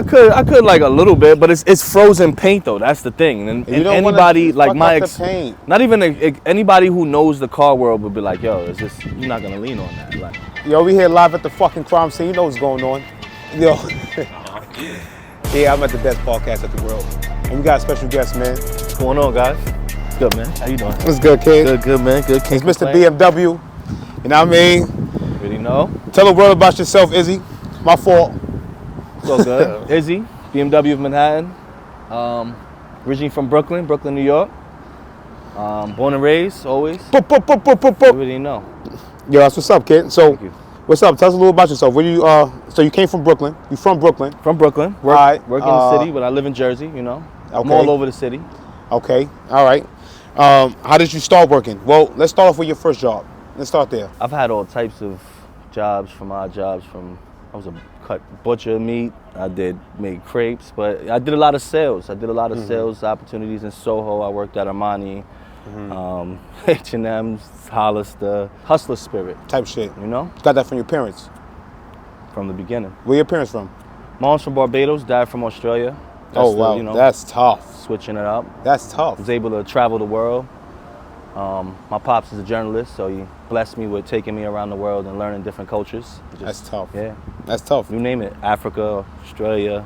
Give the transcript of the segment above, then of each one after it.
I could like a little bit, but it's frozen paint though. That's the thing. And anybody like my not even anybody who knows the car world would be like, yo, it's just you're not gonna lean on that. Like, yo, we here live at the fucking crime scene. You know what's going on, yo. Yeah, I'm at the best podcast in the world, and we got a special guest, man. What's going on, guys? Good, man. How you doing? What's good, kid? Good, man. Good. It's Mr. BMW. You know what I mean? Really know. Tell the world about yourself, Izzy. My fault. It's all good. Izzi, BMW of Manhattan. Originally from Brooklyn, New York. Born and raised, always. You already know. Yo, that's what's up, kid. So, what's up? Tell us a little about yourself. Where you so you came from Brooklyn. You from Brooklyn? From Brooklyn. Work in the city, but I live in Jersey. You know, I'm all over the city. Okay, all right. How did you start working? Well, let's start off with your first job. Let's start there. I've had all types of jobs, odd jobs. I was a butcher meat. I made crepes, but I did a lot of sales. I did a lot of sales opportunities in Soho. I worked at Armani, H&M's, Hollister, hustler spirit type shit. You know, got that from your parents from the beginning. Where your parents from? Mom's from Barbados, dad from Australia. Oh wow, you know, that's tough. Switching it up. That's tough. Was able to travel the world. My pops is a journalist, so he blessed me with taking me around the world and learning different cultures. That's tough. Yeah. That's tough. You name it. Africa, Australia.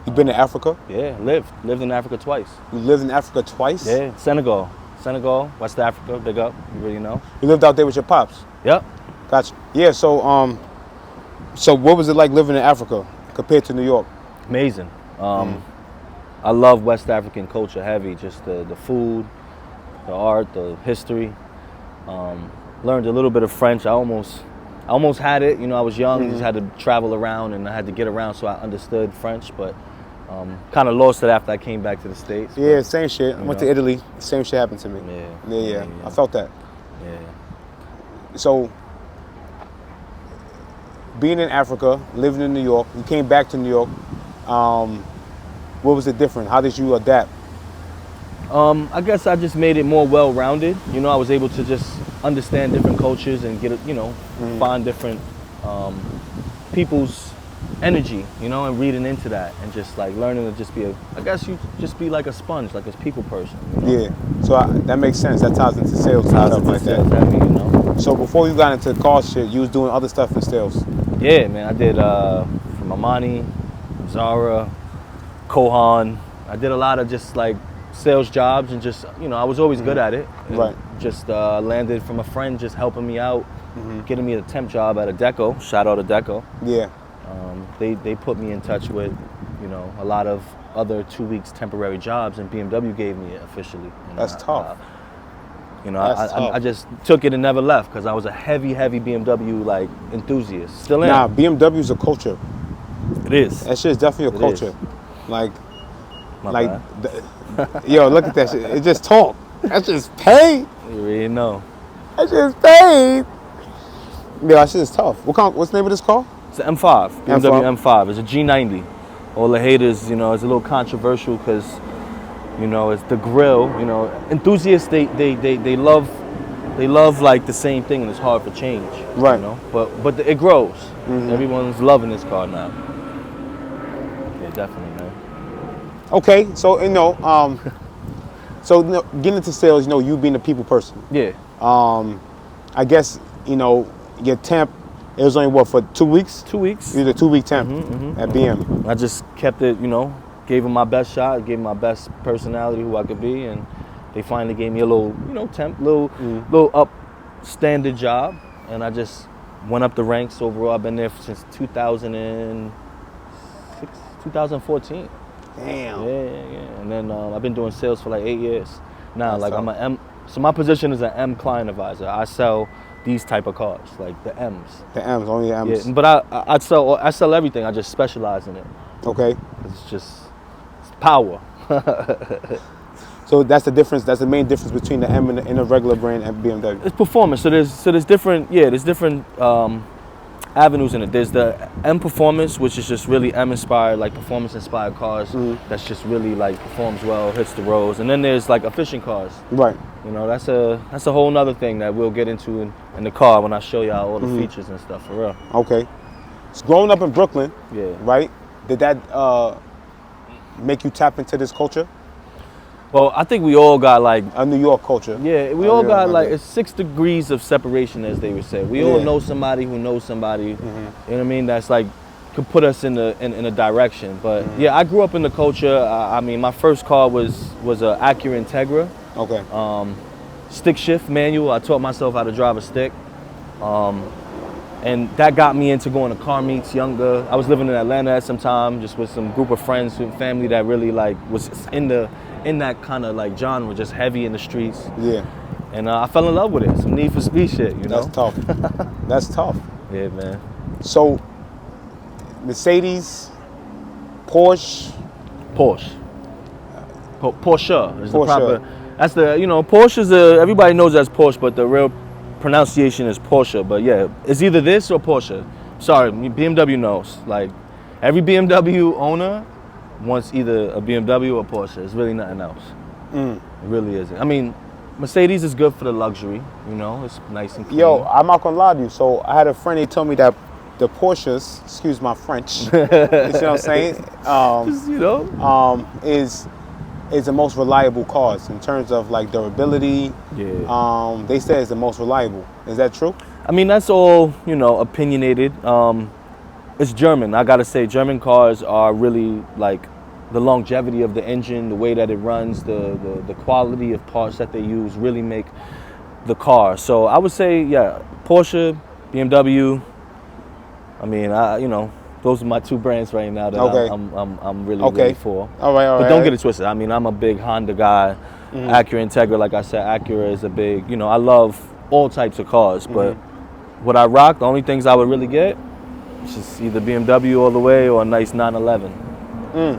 You been to Africa? Yeah, lived in Africa twice. You lived in Africa twice? Yeah, Senegal, West Africa, big up, you really know. You lived out there with your pops? Yep. Gotcha. Yeah, so what was it like living in Africa compared to New York? Amazing. I love West African culture heavy, just the food, the art, the history. Learned a little bit of French. I almost had it. You know, I was young, just had to travel around and I had to get around so I understood French, but kind of lost it after I came back to the States. Yeah, but, same shit. I went to Italy, same shit happened to me. Yeah. I felt that. Yeah. So, being in Africa, living in New York, you came back to New York, what was it different? How did you adapt? I guess I just made it more well-rounded. You know, I was able to just understand different cultures and get, find different people's energy, you know, and reading into that and just like learning to just be be like a sponge, like a people person. You know? Yeah, so that makes sense. That ties into sales and stuff like that. Heavy, you know? So before you got into car shit, you was doing other stuff in sales? Yeah, man, I did from Armani, Zara, Kohan. I did a lot of just like sales jobs and just, I was always good at it. Right. Just landed from a friend just helping me out, getting me a temp job at a Deco. Shout out to Deco. Yeah. They put me in touch with, a lot of other 2 weeks temporary jobs, and BMW gave me it officially. That's tough. I just took it and never left because I was a heavy BMW like enthusiast. Still am. Nah, BMW's a culture. It is. That shit is definitely a culture. Like, bad. Yo, look at that shit. It just talk. That's just paid. You really know. That's just paid. Yeah, that shit is tough. What's the name of this car? It's an M5. BMW M5. It's a G90. All the haters, it's a little controversial because, it's the grill. Enthusiasts they love like the same thing, and it's hard for change. Right. But it grows. Everyone's loving this car now. Yeah, definitely, man. Okay, so getting into sales, you being a people person. Yeah. I guess your temp. It was only for 2 weeks. 2 weeks. You did a 2-week temp at BM. I just kept it, gave him my best shot, gave him my best personality, who I could be, and they finally gave me a little, temp, little up standard job, and I just went up the ranks overall. I've been there since 2014. Damn. Yeah. And then I've been doing sales for like 8 years now. That's I'm an M. So my position is an M client advisor. I sell these type of cars, like the M's. The M's, only the M's. Yeah, but I sell everything. I just specialize in it. Okay. It's power. So that's the difference. That's the main difference between the M and a regular brand and BMW. It's performance. So there's different. Yeah, there's different avenues in it. There's the M Performance, which is just really M inspired, like performance inspired cars. That's just really like performs well, hits the roads. And then there's like efficient cars. Right. That's a whole nother thing that we'll get into in the car when I show y'all all the features and stuff for real. Okay. So growing up in Brooklyn, yeah, right? Did that make you tap into this culture? Well, I think we all got like, A New York culture. yeah, we all got like, it's 6 degrees of separation, as they would say. We all know somebody who knows somebody, you know what I mean, that's like, could put us in a direction. But yeah, I grew up in the culture. I mean, my first car was a Acura Integra. Okay. Stick shift manual. I taught myself how to drive a stick. And that got me into going to car meets younger. I was living in Atlanta at some time, just with some group of friends and family that really like was in that kind of like genre, just heavy in the streets. Yeah. And I fell in love with it. Some Need for Speed shit, you know? That's tough. That's tough. Yeah, man. So, Mercedes, Porsche. Porsche is the Porsche. proper. That's the, you know, Porsche's everybody knows that's Porsche, but the real pronunciation is Porsche. But yeah, it's either this or Porsche. Sorry, BMW knows. Like, every BMW owner wants either a BMW or Porsche. It's really nothing else. It really isn't. I mean, Mercedes is good for the luxury, you know, it's nice and clean. Yo, I'm not gonna lie to you. So I had a friend, he told me that the Porsches, excuse my French, you see what I'm saying? Just, you know, is the most reliable cars in terms of like durability. Yeah. They say it's the most reliable. Is that true? I mean, that's all, you know, opinionated. It's German. I gotta say, German cars are really like the longevity of the engine, the way that it runs, the quality of parts that they use really make the car. So I would say, yeah, Porsche, BMW. I mean, you know, those are my 2 brands right now that I'm really ready for. All right. But don't get it twisted. I mean, I'm a big Honda guy. Acura Integra, like I said, Acura is a big, you know, I love all types of cars, but what I rock, the only things I would really get, it's just either BMW all the way or a nice 911. Yeah,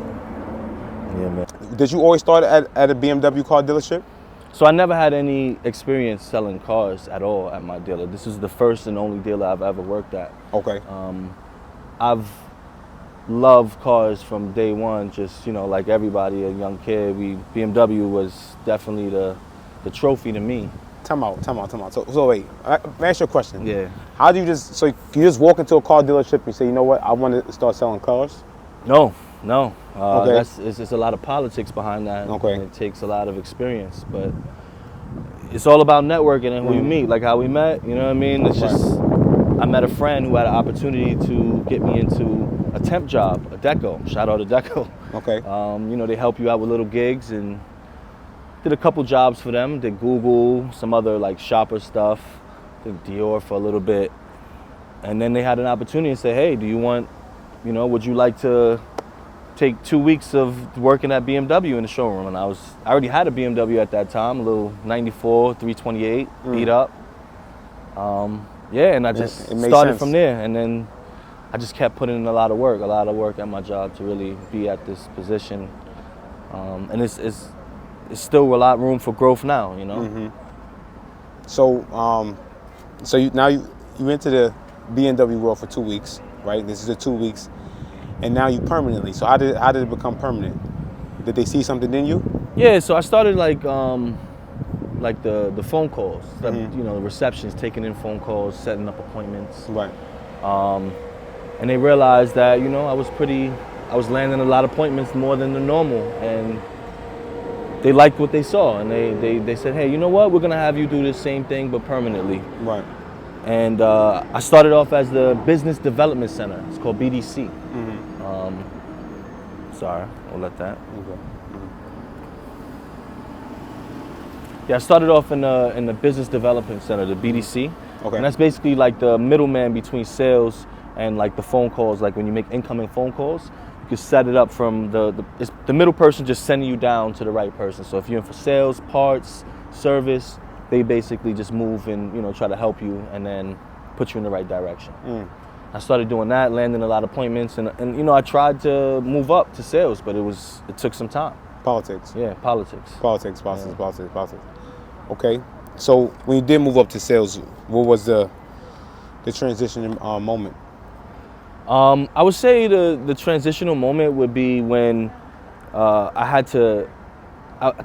man. Did you always start at a BMW car dealership? So I never had any experience selling cars at all at my dealer. This is the first and only dealer I've ever worked at. Okay. I've loved cars from day one, just, you know, like everybody, a young kid. BMW was definitely the trophy to me. Time out. So wait, let me ask you a question. Yeah. How do you so you just walk into a car dealership and say, you know what, I want to start selling cars? No. Okay. It's a lot of politics behind that. Okay. And it takes a lot of experience, but it's all about networking and who you meet, like how we met, you know what I mean? It's just, I met a friend who had an opportunity to get me into a temp job, a deco. Shout out to deco. Okay. You know, they help you out with little gigs, and did a couple jobs for them. Did Google, some other like shopper stuff, did Dior for a little bit. And then they had an opportunity and say, hey, do you want, you know, would you like to take 2 weeks of working at BMW in the showroom? And I already had a BMW at that time, a little 94, 328, beat up. Yeah, and I just started from there. And then I just kept putting in a lot of work at my job to really be at this position. And it's still a lot of room for growth now, you know? So, so you into the BMW world for 2 weeks, right? This is the 2 weeks, and now you permanently. So how did it become permanent? Did they see something in you? Yeah, so I started like the phone calls, you know, the receptions, taking in phone calls, setting up appointments. Right. And they realized that, you know, I was landing a lot of appointments more than the normal, and they liked what they saw, and they said, hey, you know what, we're gonna have you do the same thing but permanently. Right. And I started off as the Business Development Center. It's called BDC. Sorry, we'll let that. Okay. Yeah, I started off in the Business Development Center, the BDC. Okay. And that's basically like the middleman between sales and like the phone calls. Like when you make incoming phone calls, you can set it up from it's the middle person just sending you down to the right person. So if you're in for sales, parts, service, they basically just move and, you know, try to help you and then put you in the right direction. I started doing that, landing a lot of appointments, and you know, I tried to move up to sales, but it took some time. Politics. Yeah, politics. Politics. Okay. So when you did move up to sales, what was the transition moment? I would say the transitional moment would be when I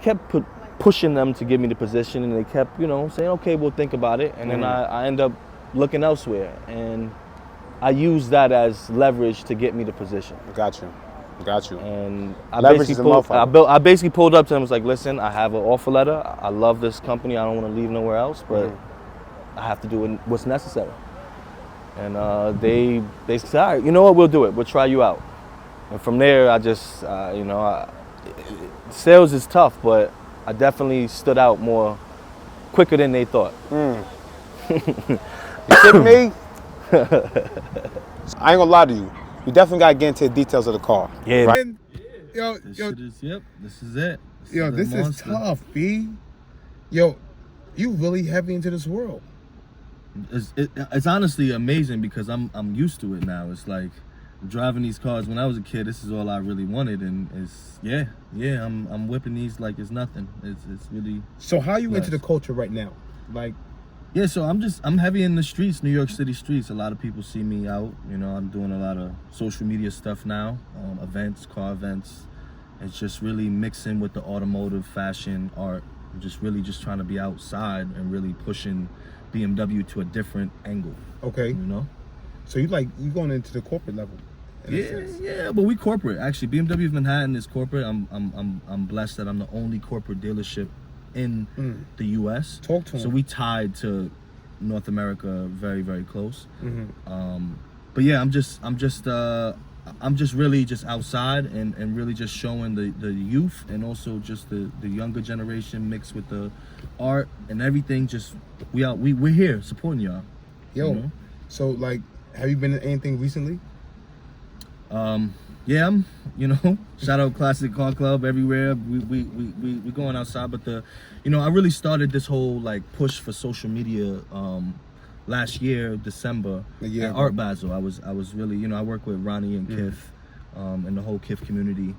kept pushing them to give me the position, and they kept, you know, saying, okay, we'll think about it. And then I end up looking elsewhere. And I used that as leverage to get me the position. Got you. And I Leverage is a motherfucker. basically pulled up to him and was like, listen, I have an offer letter. I love this company. I don't want to leave nowhere else, but I have to do what's necessary. And they said, all right, you know what, we'll do it. We'll try you out. And from there, I just, sales is tough, but I definitely stood out more quicker than they thought. You kidding me? I ain't gonna lie to you. You definitely gotta get into the details of the car. Yeah. Right? Yo, This is it. this is tough, B. Yo, you really heavy into this world. It's honestly amazing because I'm used to it now. It's like driving these cars. When I was a kid, this is all I really wanted, and it's I'm whipping these like it's nothing. It's really. So how you nice. into the culture right now? Like, Yeah, so I'm heavy in the streets, New York City streets. A lot of people see me out. You know, I'm doing a lot of social media stuff now, events, car events. It's just really mixing with the automotive, fashion, art. I'm just really just trying to be outside and really pushing BMW to a different angle. okay, You know? so you going into the corporate level? in a sense. Yeah, but we corporate. Actually, BMW of Manhattan is corporate. I'm blessed that I'm the only corporate dealership in the U.S. Talk to him. So we tied to North America very, very close. Mm-hmm. But yeah, I'm just really just outside and really just showing the youth and also just the younger generation mixed with the art and everything. Just we're here supporting y'all. Yo, you know? so like, have you been in anything recently? Yeah, shout out Classic Car Club everywhere. We going outside, but I really started this whole like push for social media last year, December, at Art Basel. I was really, I work with Ronnie and Kif and the whole Kif community.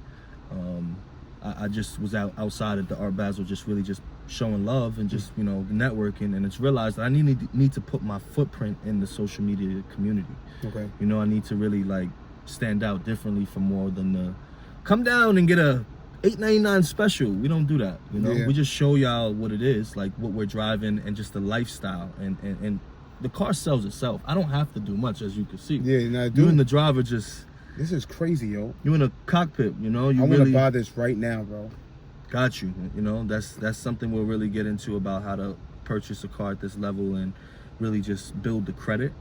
I just was outside at the Art Basel, just really just showing love and just networking, and it's realized that I need to put my footprint in the social media community. Okay. I need to really like stand out differently from more than the come down and get a $8.99 special. We don't do that. We just show y'all what it is, like what we're driving and just the lifestyle, and the car sells itself. I don't have to do much, as you can see. Yeah, no, You and the driver just. This is crazy, yo. You in a cockpit, I want to buy this right now, bro. Got you. That's something we'll really get into about how to purchase a car at this level and really just build the credit.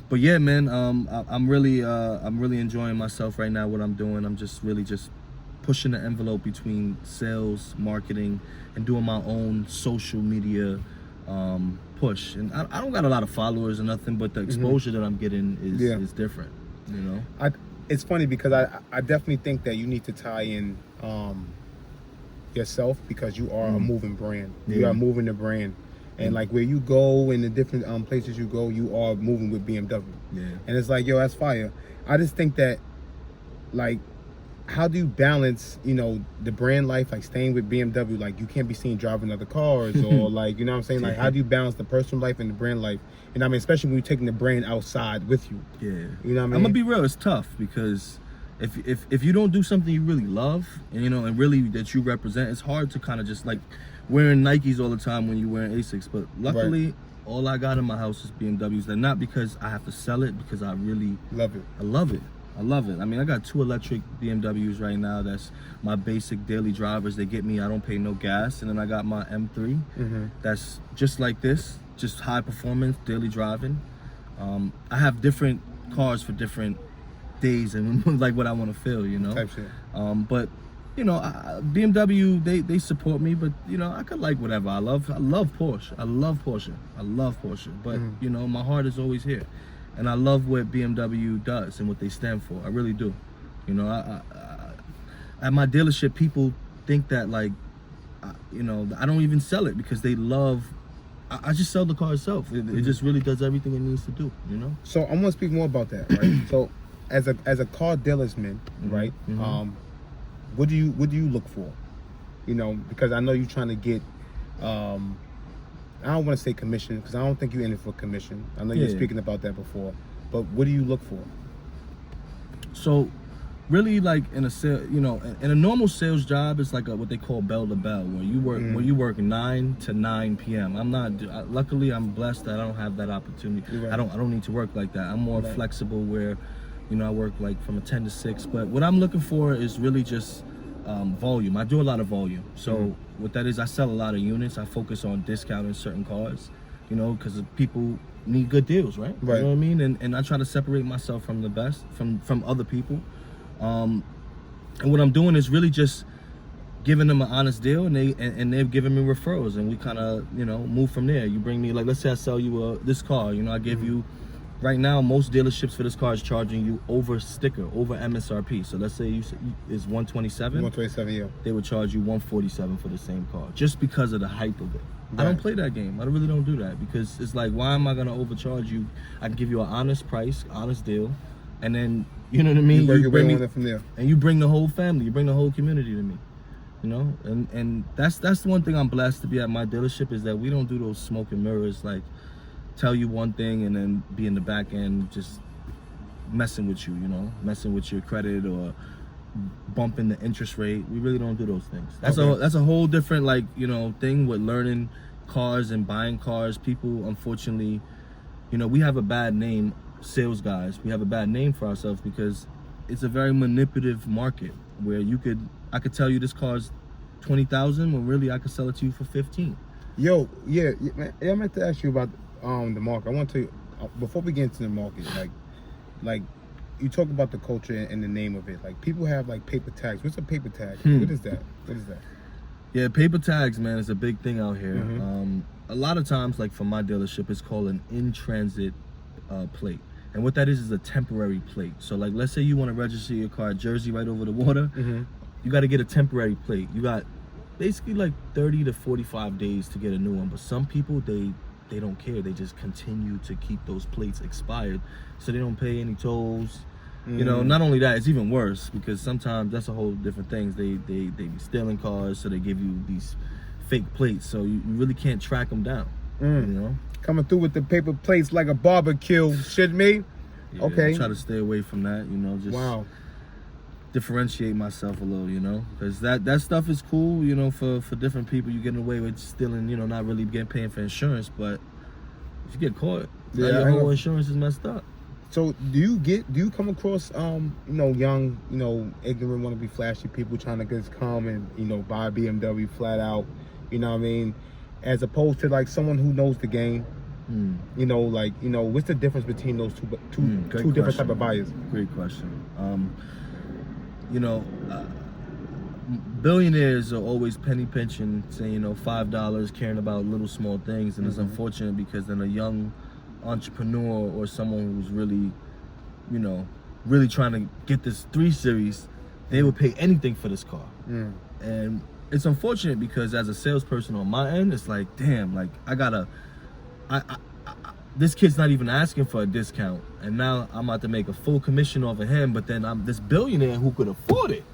But yeah, man, I'm really enjoying myself right now. What I'm doing, I'm just really just pushing the envelope between sales, marketing, and doing my own social media push. And I don't got a lot of followers or nothing, but the exposure that I'm getting is different. It's funny because I definitely think that you need to tie in yourself, because you are a moving brand. You are moving the brand. And like where you go and the different places you go, you are moving with BMW. Yeah. And it's like, yo, that's fire. I just think that, like, how do you balance, the brand life, like staying with BMW, like you can't be seen driving other cars or like, what I'm saying? Like, how do you balance the personal life and the brand life? And I mean, especially when you're taking the brand outside with you. Yeah. You know what I mean? I'm gonna be real, it's tough because if you don't do something you really love and and really that you represent, it's hard to kind of just like wearing Nikes all the time when you're wearing Asics. But luckily, all I got in my house is BMWs. And not because I have to sell it, because I really love it. I love it. I mean, I got 2 electric BMWs right now. That's my basic daily drivers. They get me, I don't pay no gas. And then I got my M3. That's just like this, just high performance, daily driving. I have different cars for different days and like what I want to feel, Type shit. But BMW, they support me, but I could like whatever. I love Porsche. I love Porsche. But my heart is always here, and I love what BMW does and what they stand for. I really do. At my dealership, people think that like, I don't even sell it because they love. I just sell the car itself. It just really does everything it needs to do. So I'm gonna speak more about that, right? So as a car dealersman, right? What do you look for? Because I know you're trying to get, I don't want to say commission, because I don't think you're in it for commission. I know you're speaking about that before, but what do you look for? So really like in a sale, you know, in a normal sales job, it's like what they call bell to bell, where you work 9 to 9 p.m. I'm not. Luckily, I'm blessed that I don't have that opportunity. Right. I don't need to work like that. I'm more flexible, where, you know, I work like from a 10 to 6. But what I'm looking for is really just volume. I do a lot of volume. So what that is, I sell a lot of units. I focus on discounting certain cars, you know, because people need good deals, right? Right. You know what I mean? And I try to separate myself from the best, from other people. And what I'm doing is really just giving them an honest deal, and they've given me referrals, and we kind of, you know, move from there. You bring me, like, let's say I sell you this car, you know, I give you, right now most dealerships for this car is charging you over MSRP. So let's say is 127. 127, yeah. They would charge you 147 for the same car, just because of the hype of it. Right. I don't play that game. I really don't do that, because it's like, why am I gonna overcharge you? I can give you an honest price, honest deal, and then, you know what I mean, You bring me from there, and you bring the whole family, you bring the whole community to me, you know. And that's the one thing I'm blessed to be at my dealership, is that we don't do those smoke and mirrors, like tell you one thing and then be in the back end just messing with you, you know, messing with your credit or bumping the interest rate. We really don't do those things. That's a whole different, like, you know, thing with learning cars and buying cars. People, unfortunately, you know, we have a bad name, sales guys. We have a bad name for ourselves, because it's a very manipulative market, where I could tell you this car's 20,000 when really I could sell it to you for 15. Yo, yeah, man, I meant to ask you about the market. I want to, before we get into the market, like you talk about the culture and the name of it. Like, people have like paper tags. What's a paper tag? What is that? Yeah, paper tags, man, is a big thing out here. A lot of times, like for my dealership, it's called an in-transit plate. And what that is a temporary plate. So like, let's say you want to register your car at Jersey right over the water. You got to get a temporary plate. You got basically like 30 to 45 days to get a new one. But some people, they don't care. They just continue to keep those plates expired, so they don't pay any tolls. You know, not only that, it's even worse, because sometimes that's a whole different thing. They be stealing cars, so they give you these fake plates, so you really can't track them down. You know, coming through with the paper plates like a barbecue. Shit me. Yeah, Okay. I try to stay away from that. You know, just differentiate myself a little. You know, because that stuff is cool. You know, for different people, you getting away with stealing. You know, not really paying for insurance, but if you get caught, your whole insurance is messed up. So do you come across you know, young, you know, ignorant, want to be flashy people trying to just come and, you know, buy a BMW flat out, you know what I mean, as opposed to like someone who knows the game? You know, like, you know, what's the difference between those two different type of buyers? Great question. You know, billionaires are always penny pinching, saying, you know, $5, caring about little small things, and it's unfortunate, because then a young entrepreneur or someone who's really, you know, really trying to get this 3 Series, they would pay anything for this car. And it's unfortunate, because as a salesperson on my end, it's like, damn, like this kid's not even asking for a discount, and now I'm about to make a full commission off of him, but then I'm this billionaire who could afford it.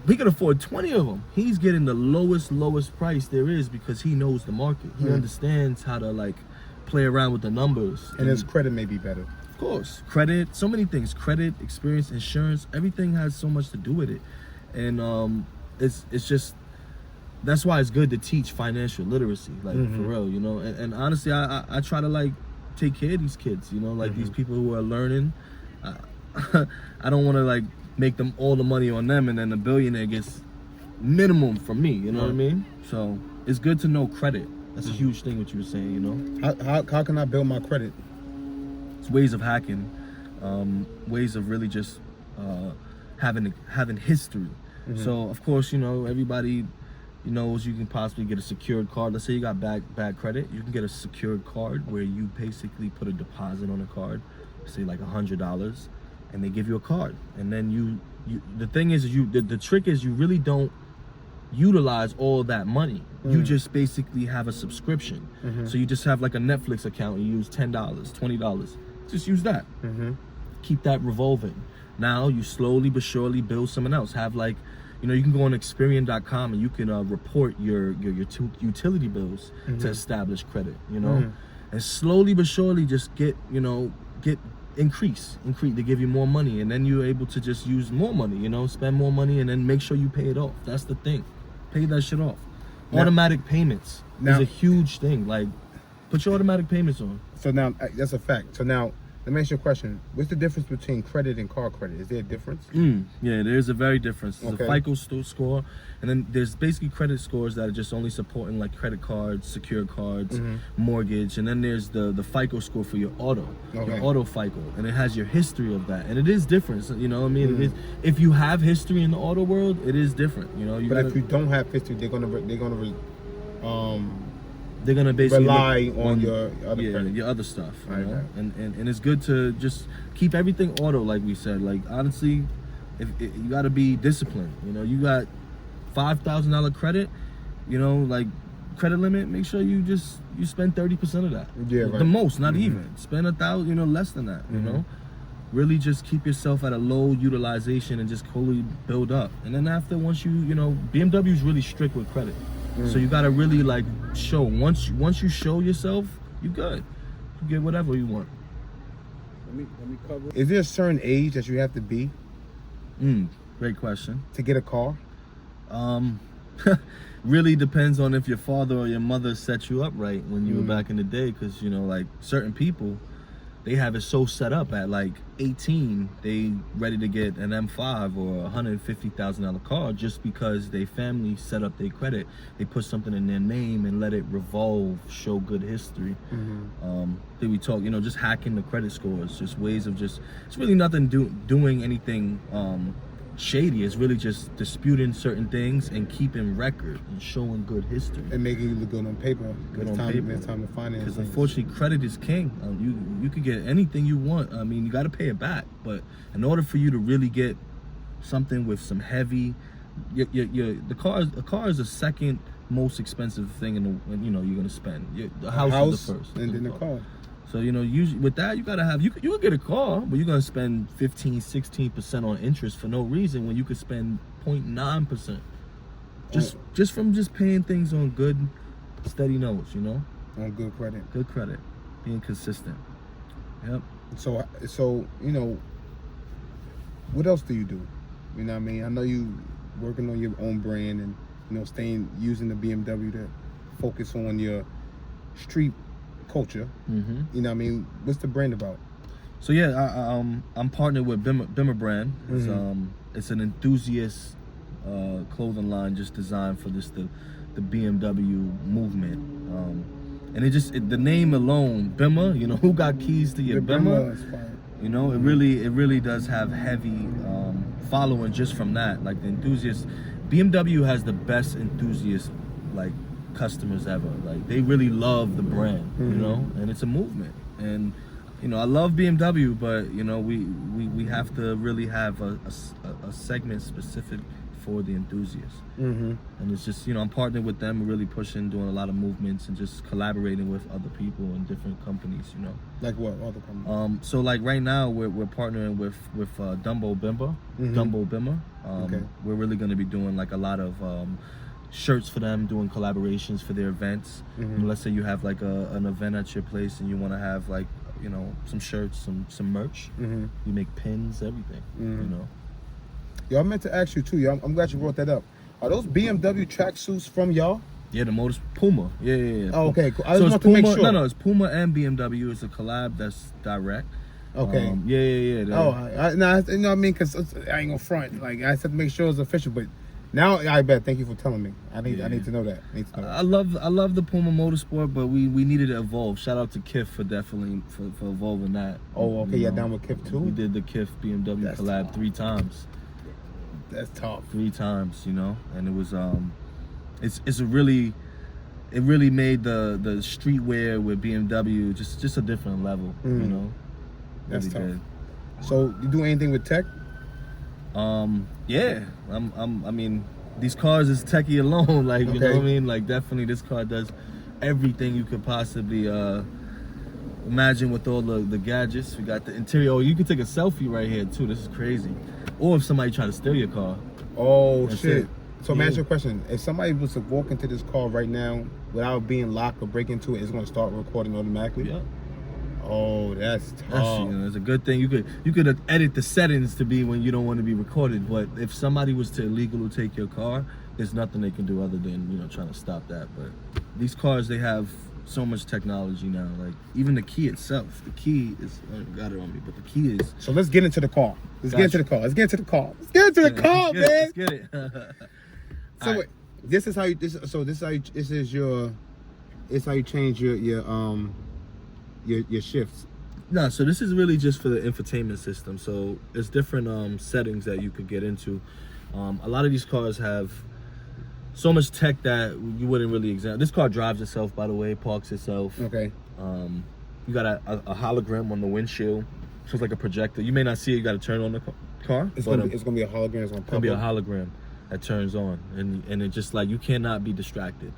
He could afford 20 of them. He's getting the lowest price there is, because he knows the market. He understands how to like play around with the numbers. And his credit may be better. Of course, credit, so many things, credit, experience, insurance, everything has so much to do with it. And it's just, that's why it's good to teach financial literacy, like for real, you know. And honestly, I try to like take care of these kids, you know, like these people who are learning. I don't want to like make them all the money on them, and then the billionaire gets minimum from me, you know what I mean? So it's good to know credit. That's a huge thing, what you were saying, you know. How can I build my credit? It's ways of hacking, ways of really just having history. So of course, you know, everybody knows you can possibly get a secured card. Let's say you got bad credit, you can get a secured card where you basically put a deposit on a card, say like $100, and they give you a card. And then you the thing is the trick is you really don't utilize all that money. You just basically have a subscription. So you just have like a Netflix account, and you use $10, $20. Just use that. Keep that revolving. Now you slowly but surely build someone else. Have like, you know, you can go on Experian.com and you can report your utility bills to establish credit, you know. And slowly but surely just get increase. They give you more money, and then you're able to just use more money, you know, spend more money, and then make sure you pay it off. That's the thing. Pay that shit off. Automatic payments is a huge thing. Like, put your automatic payments on. So now, that's a fact. So now, let me ask you a question. What's the difference between credit and car credit? Is there a difference? Yeah, there's a very difference. There's Okay. a FICO score, and then there's basically credit scores that are just only supporting like credit cards, secured cards, mortgage, and then there's the FICO score for your auto, Okay. your auto FICO, and it has your history of that, and it is different. You know what I mean? It is, if you have history in the auto world, it is different. You know, But if you don't have history, they're gonna basically rely look on your other credit. your other stuff, you Right, know? right. And it's good to just keep everything auto, like we said. Like, honestly, if you got to be disciplined. You know, you got $5,000 credit, you know, like credit limit. Make sure you spend 30% of that. Yeah, right. The most, not even spend 1,000. You know, less than that. You know, really just keep yourself at a low utilization and just slowly build up. And then after, once you know, BMW is really strict with credit. So you gotta really like show. Once you show yourself, you good. You get whatever you want. Let me cover. Is there a certain age that you have to be Great question. to get a car? Really depends on if your father or your mother set you up right when you were back in the day. Because, you know, like certain people, they have it so set up at like 18, they ready to get an M5 or a $150,000 car just because they family set up their credit. They put something in their name and let it revolve, show good history. Then we talk, you know, just hacking the credit scores, just ways of just, it's really nothing doing anything shady. It's really just disputing certain things and keeping record and showing good history. And making you look good on paper. Good on time, paper. It's time to finance. Because things. unfortunately, credit is king. You could get anything you want. I mean, you got to pay it back. But in order for you to really get something with some heavy, a car is the second most expensive thing you know you're gonna spend. The house is the first, and then the car. So, you know, usually with that, you gotta have, you could get a car, but you're gonna spend 15-16% on interest for no reason when you could spend 0.9%. Just from paying things on good, steady notes, you know? On good credit. Good credit. Being consistent. Yep. So, you know, what else do you do? You know what I mean? I know you working on your own brand and, you know, using the BMW to focus on your street culture. You know what I mean? What's the brand about? So yeah, I'm partnered with Bimmer brand. It's an enthusiast clothing line just designed for the BMW movement. And the name alone, Bimmer, you know, who got keys to your Bimmer? You know, it really does have heavy following just from that. Like the enthusiast, BMW has the best enthusiast like customers ever. Like they really love the brand, you know, and it's a movement. And you know, I love BMW, but you know, we have to really have a segment specific for the enthusiasts. And it's just, you know, I'm partnering with them, really pushing, doing a lot of movements and just collaborating with other people in different companies, you know. Like what other companies? So like right now we're partnering with Dumbo Bimber. Okay. We're really going to be doing like a lot of shirts for them, doing collaborations for their events. And let's say you have like an event at your place and you want to have like, you know, some shirts, some merch. You make pins, everything, you know. Yo, I meant to ask you too, yo. I'm glad you brought that up. Are those BMW tracksuits from y'all? Yeah, the motors Puma. Yeah. Oh, okay, cool. I So just it's want to Puma. make sure. No, it's Puma and BMW. It's a collab that's direct. Okay. Yeah. Oh, you know what I mean? Because I ain't gonna front. Like, I said to make sure it's official, but now I bet. Thank you for telling me. I need to know that. I love the Puma Motorsport, but we needed to evolve. Shout out to Kif for definitely for evolving that. Oh, okay. You Yeah, know, down with Kif too. We did the Kif BMW That's collab tough. 3 times. That's tough. 3 times, you know, and it was it really made the streetwear with BMW just a different level, you know. That's really tough. did. So, you do anything with tech? Yeah, I mean, these cars is techie alone, like, you know what I mean? Like, definitely this car does everything you could possibly imagine with all the gadgets. We got the interior. Oh, you can take a selfie right here too. This is crazy. Or if somebody try to steal your car. Oh, That's shit. it. So, let me ask you a question. If somebody was to walk into this car right now without being locked or break into it, it's going to start recording automatically? Yeah. Oh, that's tough. It's a good thing. You could edit the settings to be when you don't want to be recorded. But if somebody was to illegally take your car, there's nothing they can do other than trying to stop that. But these cars, they have so much technology now. Like even the key itself. The key is I got it on me, but the key is. So let's get into the car. Let's get into the car, man. Let's get it. So wait, this is how you change your shifts. No, so this is really just for the infotainment system. So it's different settings that you could get into. A lot of these cars have so much tech that you wouldn't really examine. This car drives itself, by the way, parks itself. Okay. You got a hologram on the windshield. So it's like a projector. You may not see it. You got to turn on the car. It's gonna be a hologram. It's gonna be a hologram that turns on, and it just like you cannot be distracted.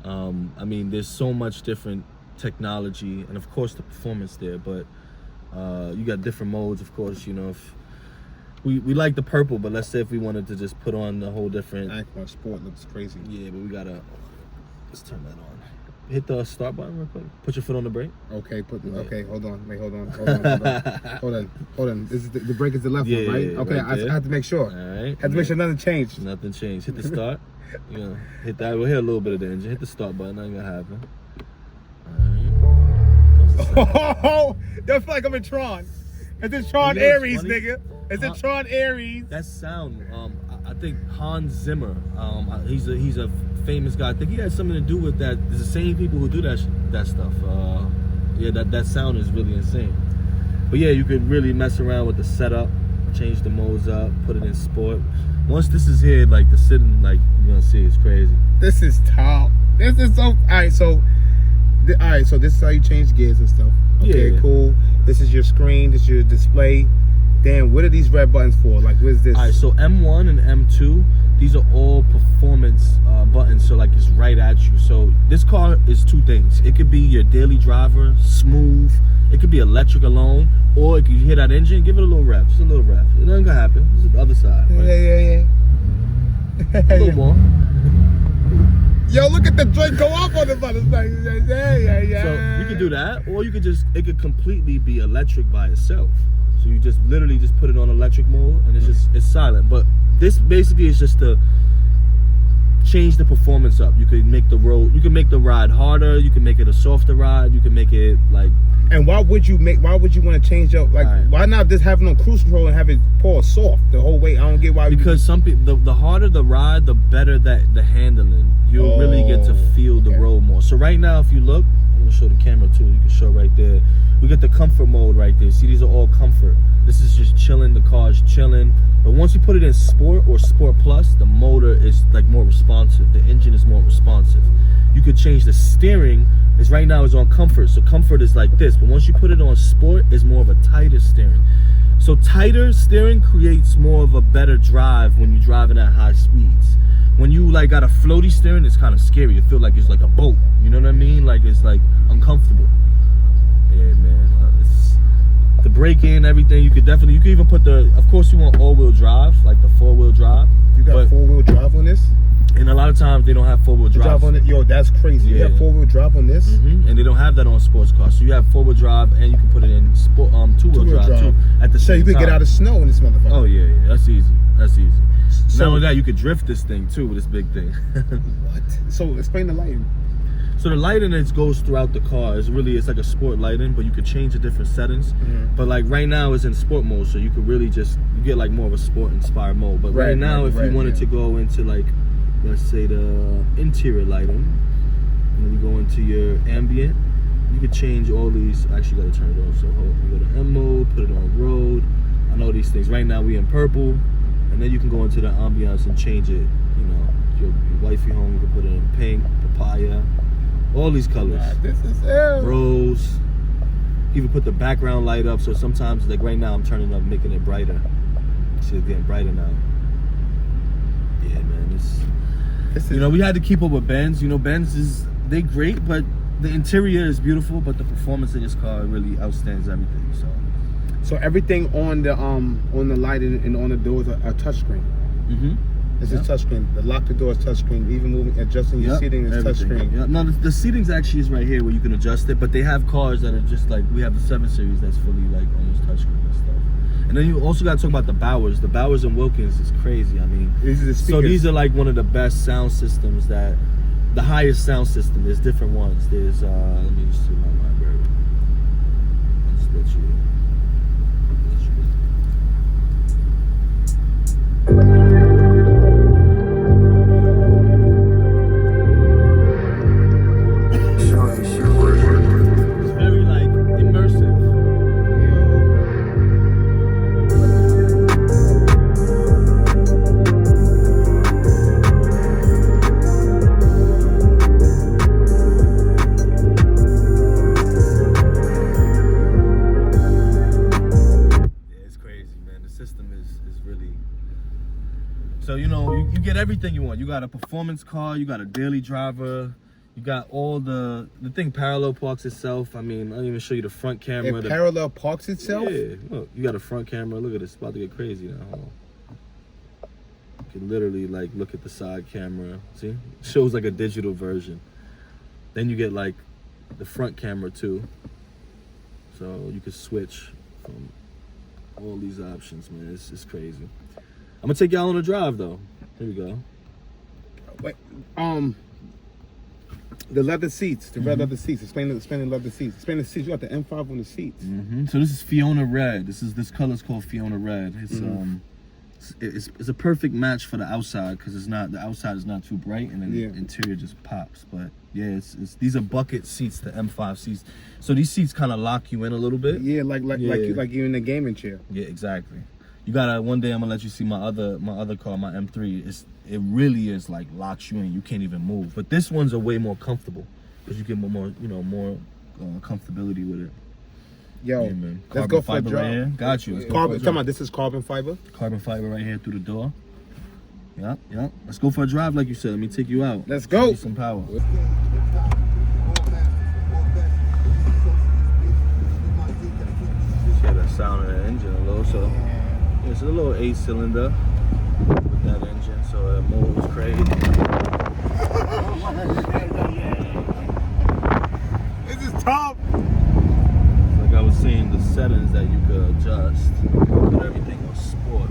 I mean, there's so much different technology, and of course the performance there. But you got different modes, of course. If we like the purple, but let's say if we wanted to just put on the whole different. Aqua Sport looks crazy. Yeah, but we gotta let's turn that on. Hit the start button real quick. Put your foot on the brake. Okay, okay, hold on. Wait, hold on. This is the brake is the left one, right? Okay, right I have to make sure. All right. Have to make sure nothing changed. Nothing changed. Hit the start. Hit that. We'll hit a little bit of the engine. Hit the start button. Nothing gonna happen. All right. Oh, that feel like I'm in Tron. It's in Tron Aries, nigga. It's in Tron Aries. That sound. I think Hans Zimmer. He's a famous guy. I think he had something to do with that. It's the same people who do that stuff. That sound is really insane. But yeah, you could really mess around with the setup, change the modes up, put it in sport. Once this is here, like the sitting, like you're gonna see, it's crazy. This is top. This is so. All right, so this is how you change gears and stuff. Okay, yeah. Cool. This is your screen. This is your display. Damn, what are these red buttons for? Like, what is this? All right, so M1 and M2, these are all performance buttons, so like it's right at you. So this car is two things. It could be your daily driver, smooth. It could be electric alone, or if you hear that engine, give it a little rev, just a little rev. Nothing gonna happen. This is the other side. Right? Yeah. A little more. Yo, look at the joint go off on the buttons. Yeah. So you could do that, or you could it could completely be electric by itself. So you just literally just put it on electric mode, and it's silent. But this basically is just to change the performance up. You could make the ride harder. You can make it a softer ride. You can make it like. And why would you want to change up? Like, right. Why not just have it on cruise control and have it pour soft the whole way? I don't get why. Because some people, the harder the ride, the better that the handling. You'll really get to feel the road more. So right now, if you look, I'm gonna show the camera too. You can show right there. We get the comfort mode right there. See, these are all comfort. This is just chilling. The car's chilling. But once you put it in sport or sport plus, the motor is like more responsive. The engine is more responsive. You could change the steering. It's right now is on comfort. So comfort is like this. But once you put it on sport, it's more of a tighter steering. So tighter steering creates more of a better drive when you're driving at high speeds. When you like got a floaty steering, it's kind of scary. You feel like it's like a boat. You know what I mean? Like it's like uncomfortable. Yeah, man. The braking, everything, you could even put of course you want all-wheel drive, like the 4-wheel drive. You got 4-wheel drive on this? And a lot of times they don't have 4-wheel drive on it. Yo, that's crazy. Yeah. You have 4-wheel drive on this? Mm-hmm. And they don't have that on sports cars. So you have 4-wheel drive, and you can put it in 2-wheel drive too at the same time. So you could get out of snow in this motherfucker. Oh yeah, that's easy. So, not only that, you could drift this thing too with this big thing. What? So explain the lighting. So the lighting goes throughout the car. It's like a sport lighting, but you could change the different settings. Mm-hmm. But like right now it's in sport mode, so you could really you get like more of a sport inspired mode. But right now, if you wanted to go into like, let's say the interior lighting, and then you go into your ambient, you could change all these. Actually, gotta turn it off. So you go to M mode, put it on road. I know these things. Right now we in purple, and then you can go into the ambiance and change it. Your wifey home, you can put it in pink, papaya. All these colors. This is hell. Rose. You can put the background light up, so sometimes, like right now, I'm turning up, making it brighter. See, it's getting brighter now. Yeah, man. This is, we had to keep up with Benz. Benz they great, but the interior is beautiful, but the performance in this car really outstands everything. So everything on the lighting and on the doors are touchscreen. Mm-hmm. This is touchscreen. The lock the door is touchscreen. Even moving, adjusting your seating is touchscreen. Yep. No, the seating's actually is right here where you can adjust it. But they have cars that are just like, we have the 7 Series that's fully like almost touchscreen and stuff. And then you also got to talk about the Bowers. The Bowers and Wilkins is crazy. I mean, so these are like one of the best sound systems that, the highest sound system. There's different ones. There's, let me just see my library. Let's let you. So, you know, you get everything you want. You got a performance car, you got a daily driver, you got all the thing parallel parks itself. I mean, I'll even show you the front camera. It parallel parks itself? Yeah, look, you got a front camera. Look at this, it's about to get crazy now. Hold on. You can literally like look at the side camera. See? It shows like a digital version. Then you get like the front camera too. So you can switch from all these options, man. It's crazy. I'm gonna take y'all on a drive though. Here we go. Wait, the leather seats, the red leather seats. Explain the leather seats. Explain the seats. You got the M5 on the seats. So this is Fiona Red. This color's called Fiona Red. It's a perfect match for the outside because the outside is not too bright and then the interior just pops. But yeah, these are bucket seats, the M5 seats. So these seats kind of lock you in a little bit. Yeah, like you're in a gaming chair. Yeah, exactly. You gotta, one day I'm gonna let you see my other car, my M3. It really is like locks you in. You can't even move. But this one's a way more comfortable because you get more comfortability with it. Yo, yeah, let's go for a drive. Right here. Got you. Come on, this is carbon fiber. Carbon fiber right here through the door. Yeah. Let's go for a drive, like you said. Let me take you out. Let's go. Need some power. Hear that sound of the engine a little. So it's a little 8-cylinder with that engine, so it moves crazy. This is top. Like I was saying, the settings that you could adjust, put everything on sport.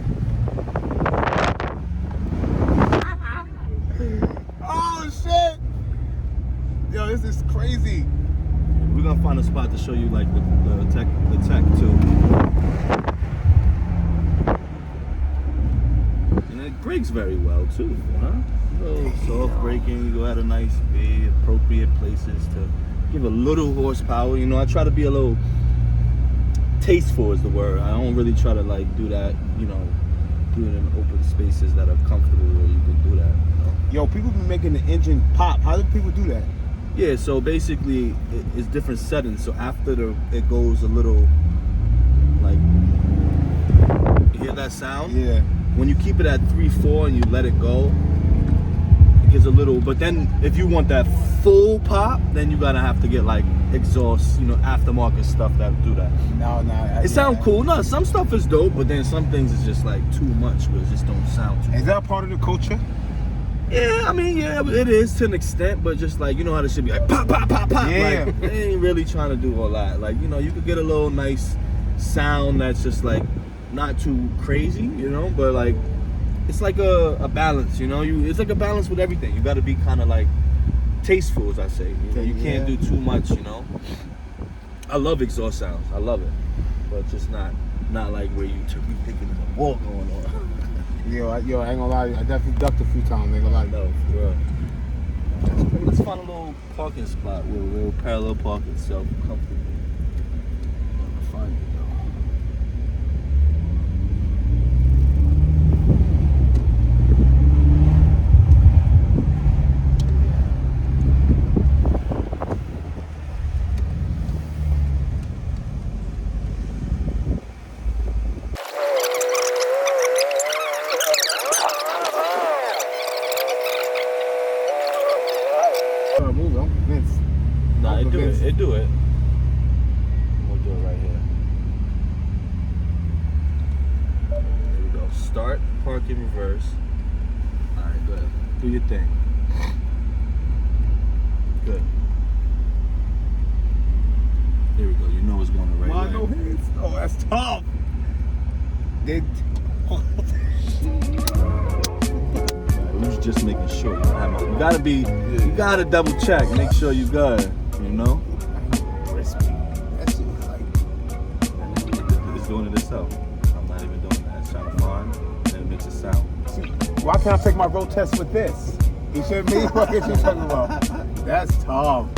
Oh shit! Yo, this is crazy. We're gonna find a spot to show you like the tech too. And it brakes very well too, huh? A little soft braking, you go at a nice speed, appropriate places to give a little horsepower. You know, I try to be a little tasteful is the word. I don't really try to like do that, you know, do it in open spaces that are comfortable where you can do that. You know? Yo, people be making the engine pop. How do people do that? Yeah, so basically it's different settings. So after it goes a little like, you hear that sound? Yeah. When you keep it at 3-4 and you let it go, it gives a little, but then if you want that full pop, then you gotta have to get like exhaust, you know, aftermarket stuff that do that. No. It sounds cool. No, some stuff is dope, but then some things is just like too much where it just don't sound too Is that part of the culture? Yeah, I mean, yeah, it is to an extent, but just like, you know how this should be like pop, pop, pop, pop. Yeah. Like, they ain't really trying to do all that. Like, you know, you could get a little nice sound that's just like not too crazy, you know, but like it's like a balance, you know. It's like a balance with everything. You got to be kind of like tasteful, as I say. You know, you can't do too much, you know. I love exhaust sounds. I love it, but just not like where you thinking there's a war going on. Yo, I ain't gonna lie. I definitely ducked a few times. Ain't gonna lie. No, for real. Let's find a little parking spot where we'll parallel park itself comfortably. Find it though. Nah, it do it. We'll do it right here. There we go. Start, park in reverse. Good. Do your thing. Good. There we go. You know it's going the right way. No hits. Oh, that's tough. We was just making sure. You gotta be. You gotta double check. Make sure you good. You know. Crispy. That shit is like. It's doing it itself. I'm not even doing that. It's trying to find, and it makes a sound. Why can't I take my road test with this? You should me? What are you talking about? That's tough.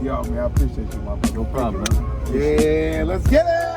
Yo, man, I appreciate you, my brother. No problem, man. Yeah, let's get it!